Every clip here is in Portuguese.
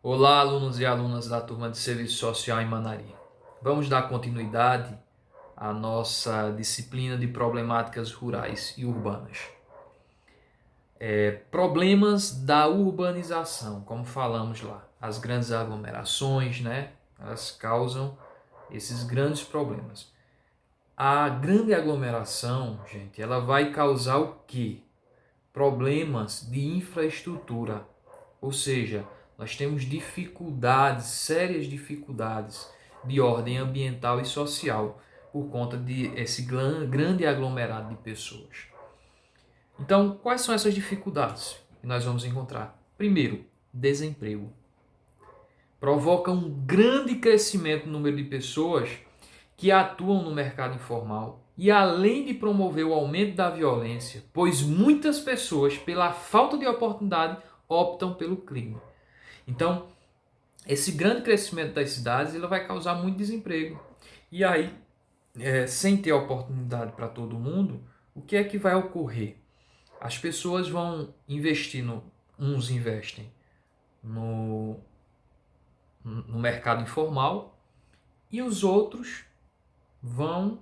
Olá, alunos e alunas da turma de Serviço Social em Manari. Vamos dar continuidade à nossa disciplina de problemáticas rurais e urbanas. Problemas da urbanização, como falamos lá. As grandes aglomerações, né? Elas causam esses grandes problemas. A grande aglomeração, gente, ela vai causar o quê? Problemas de infraestrutura. Ou seja, nós temos dificuldades, sérias dificuldades de ordem ambiental e social por conta de esse grande aglomerado de pessoas. Então, quais são essas dificuldades que nós vamos encontrar? Primeiro, desemprego. Provoca um grande crescimento no número de pessoas que atuam no mercado informal e além de promover o aumento da violência, pois muitas pessoas, pela falta de oportunidade, optam pelo crime. Então, esse grande crescimento das cidades ele vai causar muito desemprego. E aí, sem ter oportunidade para todo mundo, o que é que vai ocorrer? As pessoas vão investir, uns investem no mercado informal e os outros vão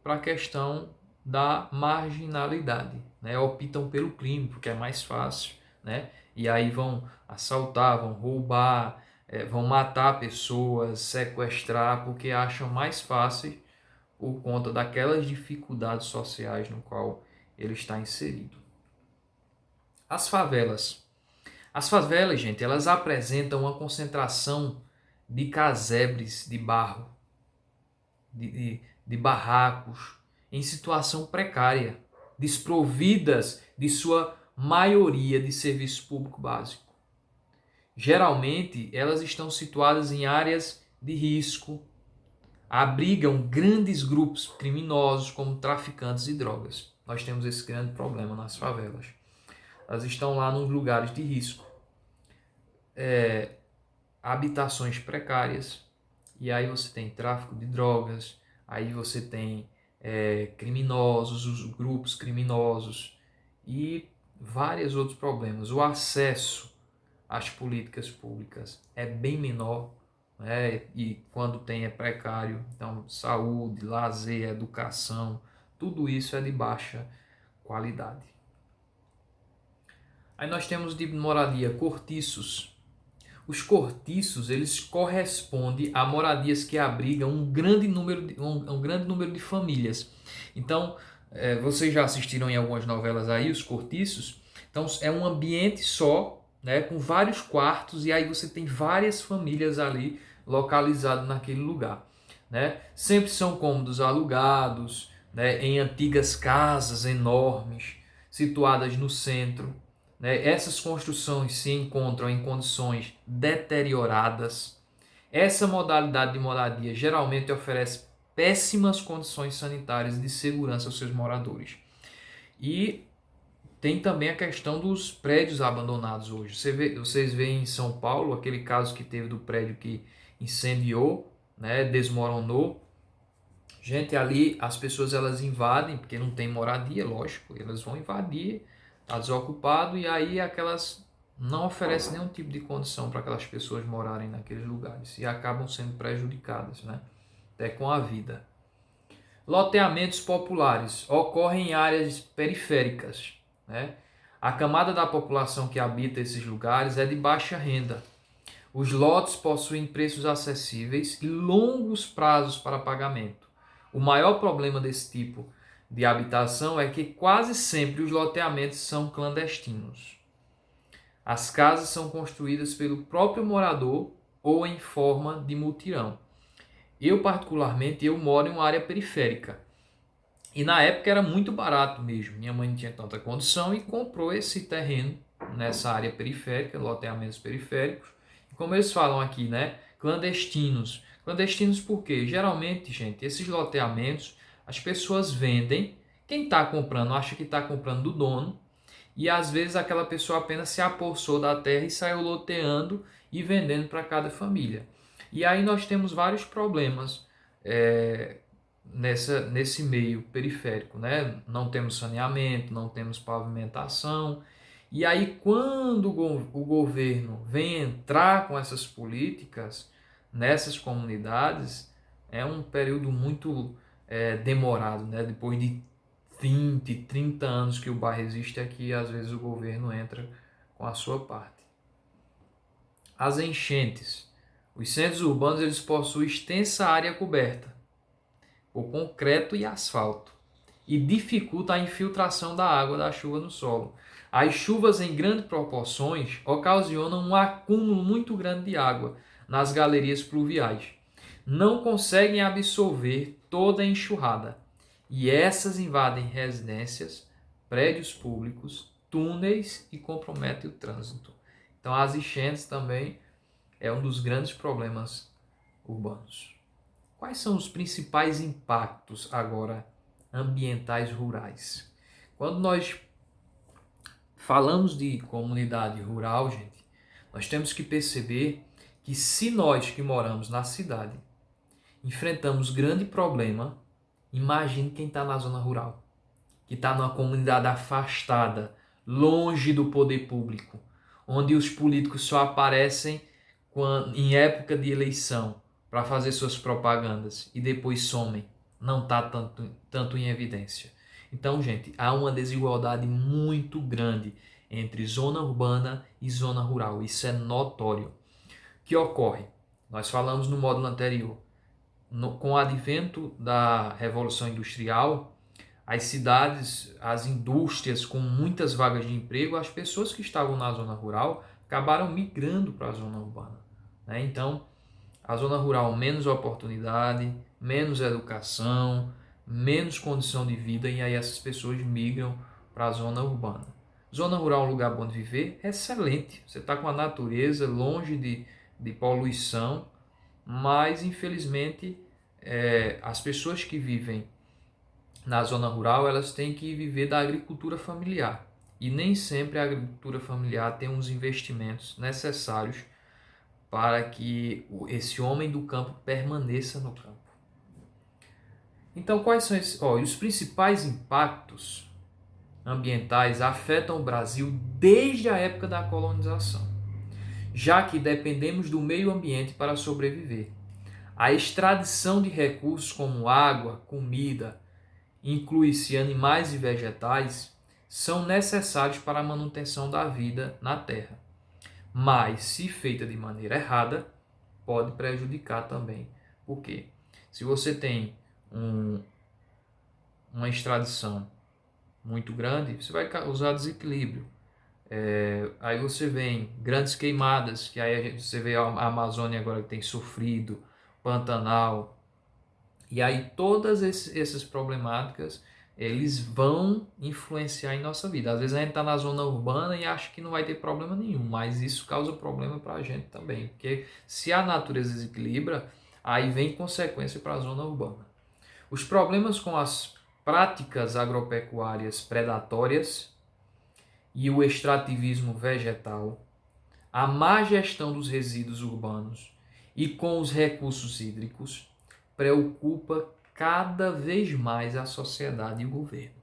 para a questão da marginalidade, né? Optam pelo crime porque é mais fácil, né? E aí vão assaltar, vão roubar, vão matar pessoas, sequestrar porque acham mais fácil por conta daquelas dificuldades sociais no qual ele está inserido. As favelas. As favelas, gente, elas apresentam uma concentração de casebres de barro, de barracos, em situação precária, desprovidas de sua maioria de serviço público básico. Geralmente, elas estão situadas em áreas de risco, abrigam grandes grupos criminosos como traficantes de drogas. Nós temos esse grande problema nas favelas. Elas estão lá nos lugares de risco, habitações precárias, e aí você tem tráfico de drogas, aí você tem criminosos, os grupos criminosos e vários outros problemas. O acesso às políticas públicas é bem menor, né? E quando tem é precário. Então, saúde, lazer, educação, tudo isso é de baixa qualidade. Aí nós temos de moradia cortiços. Os cortiços, eles correspondem a moradias que abrigam um grande número de famílias. Então, vocês já assistiram em algumas novelas aí, os cortiços. Então, é um ambiente só, né, com vários quartos, e aí você tem várias famílias ali localizadas naquele lugar. Né? Sempre são cômodos alugados, né, em antigas casas enormes, situadas no centro. Né? Essas construções se encontram em condições deterioradas. Essa modalidade de moradia geralmente oferece péssimas condições sanitárias e de segurança aos seus moradores. E tem também a questão dos prédios abandonados hoje. Vocês veem em São Paulo aquele caso que teve do prédio que incendiou, né, desmoronou. Gente, ali as pessoas elas invadem, porque não tem moradia, lógico, elas vão invadir, está desocupado, e aí aquelas não oferecem nenhum tipo de condição para aquelas pessoas morarem naqueles lugares e acabam sendo prejudicadas, né? Até com a vida. Loteamentos populares ocorrem em áreas periféricas, né? A camada da população que habita esses lugares é de baixa renda. Os lotes possuem preços acessíveis e longos prazos para pagamento. O maior problema desse tipo de habitação é que quase sempre os loteamentos são clandestinos. As casas são construídas pelo próprio morador ou em forma de mutirão. Eu, particularmente, eu moro em uma área periférica. E na época era muito barato mesmo. Minha mãe não tinha tanta condição e comprou esse terreno nessa área periférica, loteamentos periféricos. E como eles falam aqui, né? Clandestinos. Clandestinos por quê? Geralmente, gente, esses loteamentos, as pessoas vendem. Quem está comprando acha que está comprando do dono. E às vezes aquela pessoa apenas se apossou da terra e saiu loteando e vendendo para cada família. E aí nós temos vários problemas nesse meio periférico, né? Não temos saneamento, não temos pavimentação, E aí, quando o governo vem entrar com essas políticas nessas comunidades, é um período muito demorado, né? Depois de 20, 30 anos que o bairro existe, é que às vezes o governo entra com a sua parte. As enchentes. Os centros urbanos eles possuem extensa área coberta por concreto e asfalto e dificulta a infiltração da água da chuva no solo. As chuvas em grandes proporções ocasionam um acúmulo muito grande de água nas galerias pluviais. Não conseguem absorver toda a enxurrada e essas invadem residências, prédios públicos, túneis e comprometem o trânsito. Então as enchentes também é um dos grandes problemas urbanos. Quais são os principais impactos agora ambientais rurais? Quando nós falamos de comunidade rural, gente, nós temos que perceber que se nós que moramos na cidade enfrentamos grande problema, imagine quem está na zona rural, que está numa comunidade afastada, longe do poder público, onde os políticos só aparecem em época de eleição para fazer suas propagandas e depois somem, não está tanto em evidência. Então, gente, há uma desigualdade muito grande entre zona urbana e zona rural. Isso é notório. O que ocorre? Nós falamos no módulo anterior. Com o advento da Revolução Industrial, as cidades, as indústrias com muitas vagas de emprego, as pessoas que estavam na zona rural acabaram migrando para a zona urbana. Então, a zona rural, menos oportunidade, menos educação, menos condição de vida, e aí essas pessoas migram para a zona urbana. Zona rural é um lugar bom de viver? Excelente. Você está com a natureza, longe de poluição, mas infelizmente as pessoas que vivem na zona rural, elas têm que viver da agricultura familiar. E nem sempre a agricultura familiar tem os investimentos necessários para que esse homem do campo permaneça no campo. Então, quais são os principais impactos ambientais afetam o Brasil desde a época da colonização, já que dependemos do meio ambiente para sobreviver. A extradição de recursos como água, comida, inclui-se animais e vegetais, são necessários para a manutenção da vida na Terra. Mas, se feita de maneira errada, pode prejudicar também. Por quê? Se você tem uma extradição muito grande, você vai causar desequilíbrio. Aí você vê grandes queimadas, que aí você vê a Amazônia agora que tem sofrido, Pantanal. E aí todas essas problemáticas, eles vão influenciar em nossa vida. Às vezes a gente está na zona urbana e acha que não vai ter problema nenhum, mas isso causa problema para a gente também. Porque se a natureza desequilibra, aí vem consequência para a zona urbana. Os problemas com as práticas agropecuárias predatórias e o extrativismo vegetal, a má gestão dos resíduos urbanos e com os recursos hídricos preocupa cada vez mais a sociedade e o governo.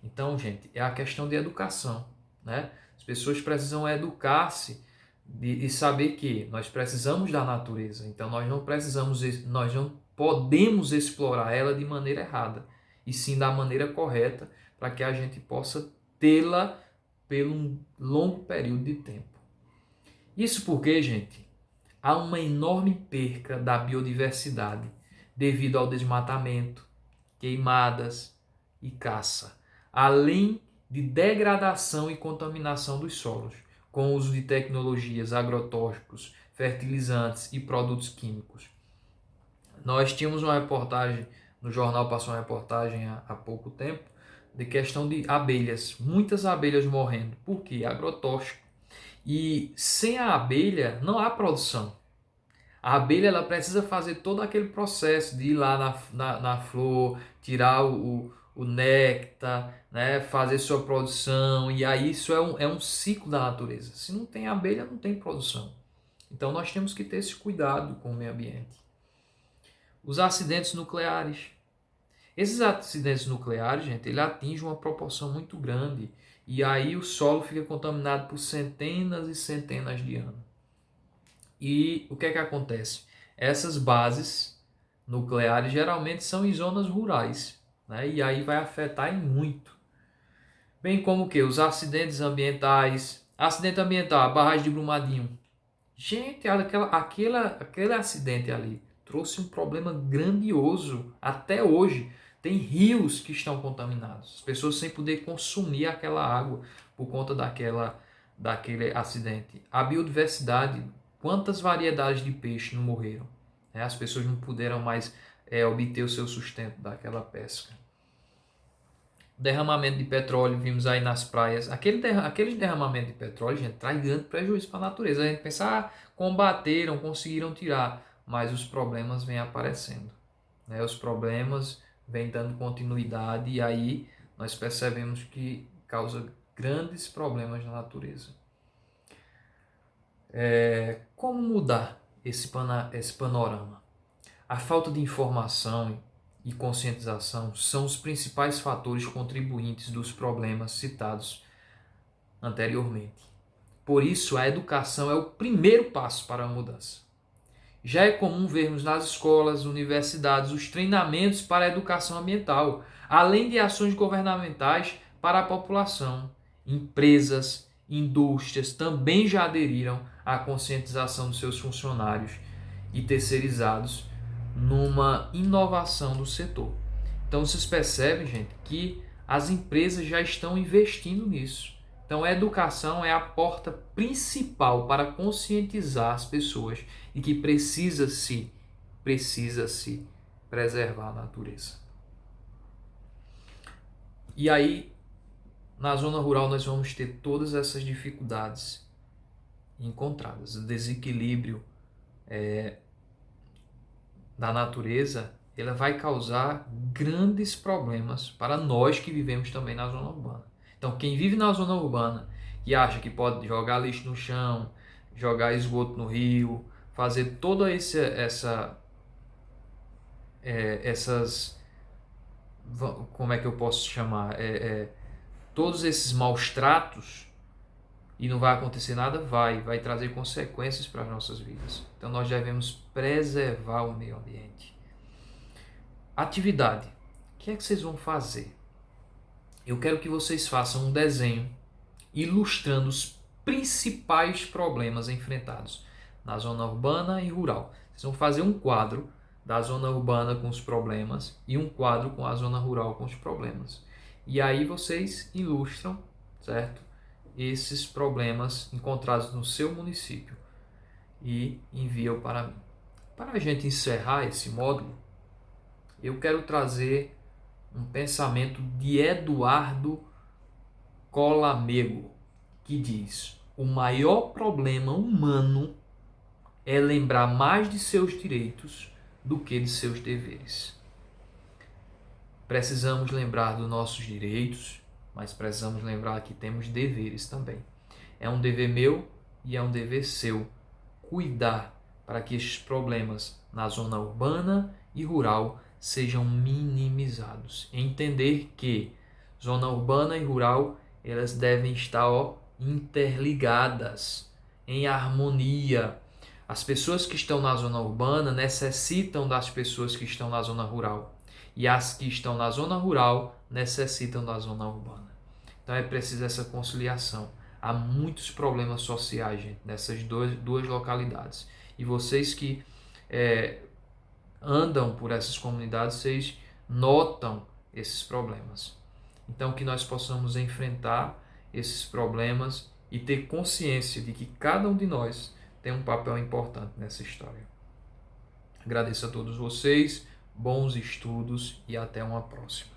Então, gente, é a questão de educação, né? As pessoas precisam educar-se e saber que nós precisamos da natureza. Então, nós não podemos explorar ela de maneira errada, e sim da maneira correta, para que a gente possa tê-la por um longo período de tempo. Isso porque, gente, há uma enorme perca da biodiversidade devido ao desmatamento, queimadas e caça, além de degradação e contaminação dos solos, com o uso de tecnologias, agrotóxicos, fertilizantes e produtos químicos. Nós tínhamos uma reportagem, no jornal passou uma reportagem há pouco tempo, de questão de abelhas, muitas abelhas morrendo. Por quê? Agrotóxico. E sem a abelha não há produção. A abelha ela precisa fazer todo aquele processo de ir lá na flor, tirar o néctar, né, fazer sua produção, e aí isso é um ciclo da natureza. Se não tem abelha, não tem produção. Então nós temos que ter esse cuidado com o meio ambiente. Os acidentes nucleares. Esses acidentes nucleares, gente, ele atingem uma proporção muito grande e aí o solo fica contaminado por centenas e centenas de anos. E o que é que acontece? Essas bases nucleares geralmente são em zonas rurais, né? E aí vai afetar em muito. Bem como que os acidentes ambientais, acidente ambiental, a barragem de Brumadinho. Gente, aquele acidente ali trouxe um problema grandioso até hoje. Tem rios que estão contaminados, as pessoas sem poder consumir aquela água por conta daquele acidente. A biodiversidade, quantas variedades de peixe não morreram? Né? As pessoas não puderam mais obter o seu sustento daquela pesca. Derramamento de petróleo, vimos aí nas praias. Aquele derramamento de petróleo, gente, traz grande prejuízo para a natureza. A gente pensa, combateram, conseguiram tirar, mas os problemas vêm aparecendo. Né? Os problemas vêm dando continuidade e aí nós percebemos que causa grandes problemas na natureza. Como mudar esse panorama? A falta de informação e conscientização são os principais fatores contribuintes dos problemas citados anteriormente. Por isso, a educação é o primeiro passo para a mudança. Já é comum vermos nas escolas, universidades, os treinamentos para a educação ambiental, além de ações governamentais para a população. Empresas, indústrias também já aderiram à conscientização dos seus funcionários e terceirizados numa inovação do setor. Então vocês percebem, gente, que as empresas já estão investindo nisso. Então a educação é a porta principal para conscientizar as pessoas de que precisa-se preservar a natureza. E aí, na zona rural, nós vamos ter todas essas dificuldades encontradas. O desequilíbrio da natureza, ela vai causar grandes problemas para nós que vivemos também na zona urbana. Então, quem vive na zona urbana e acha que pode jogar lixo no chão, jogar esgoto no rio, fazer toda essas, como é que eu posso chamar, todos esses maus tratos, e não vai acontecer nada, vai trazer consequências para as nossas vidas. Então nós devemos preservar o meio ambiente. Atividade. O que é que vocês vão fazer? Eu quero que vocês façam um desenho ilustrando os principais problemas enfrentados na zona urbana e rural. Vocês vão fazer um quadro da zona urbana com os problemas e um quadro com a zona rural com os problemas. E aí vocês ilustram, certo? Esses problemas encontrados no seu município e enviam para mim. Para a gente encerrar esse módulo, eu quero trazer um pensamento de Eduardo Colamego, que diz: o maior problema humano é lembrar mais de seus direitos do que de seus deveres. Precisamos lembrar dos nossos direitos, mas precisamos lembrar que temos deveres também. É um dever meu e é um dever seu cuidar para que estes problemas na zona urbana e rural sejam minimizados. Entender que zona urbana e rural, elas devem estar interligadas, em harmonia. As pessoas que estão na zona urbana necessitam das pessoas que estão na zona rural. E as que estão na zona rural necessitam da zona urbana. Então é preciso essa conciliação. Há muitos problemas sociais, gente, nessas duas localidades. E vocês que andam por essas comunidades, vocês notam esses problemas. Então que nós possamos enfrentar esses problemas e ter consciência de que cada um de nós tem um papel importante nessa história. Agradeço a todos vocês. Bons estudos e até uma próxima.